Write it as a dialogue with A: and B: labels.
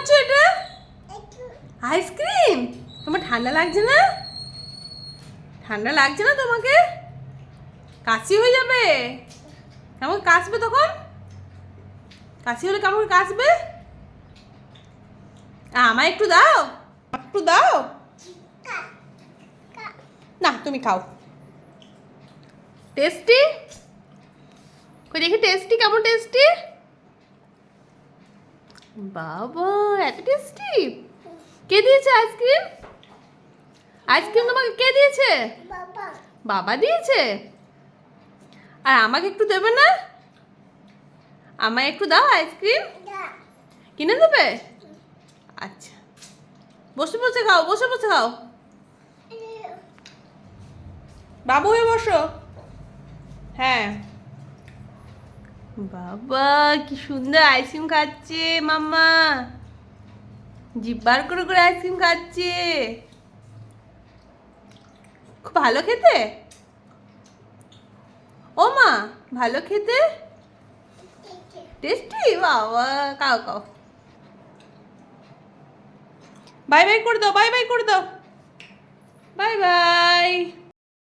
A: খাচ্ছ এটা? আইসক্রিম। তোমার ঠান্ডা লাগছে না? ঠান্ডা লাগছে না তোমাকে? কাশি হয়ে যাবে। কেমন কাশবে তখন? কাশি হলে কেমন কাশবে? আমায় একটু দাও, একটু দাও। না তুমি খাও। টেস্টি? কই দেখি টেস্টি, কেমন টেস্টি? বাবা এত টেস্টি। কে দিয়েছে আইসক্রিম? আইসক্রিম তোমাকে কে দিয়েছে? বাবা দিয়েছে। আর আমাকে একটু দেবে না? আমায় একটু দাও আইসক্রিম। কিনে দেবে? আচ্ছা, বসে বসে খাও, বসে বসে খাও। বাবু হয়ে বসো। হ্যাঁ। বাবা কি সুন্দর আইসক্রিম খাচ্ছে মাম্মা। জিভ বার করে করে আইসক্রিম খাচ্ছে। খুব ভালো খেতে। ও মা, ভালো খেতে। টেস্টি। বাবা খাও খাও। বাই বাই করে দাও, বাই বাই করে দাও। Bye bye.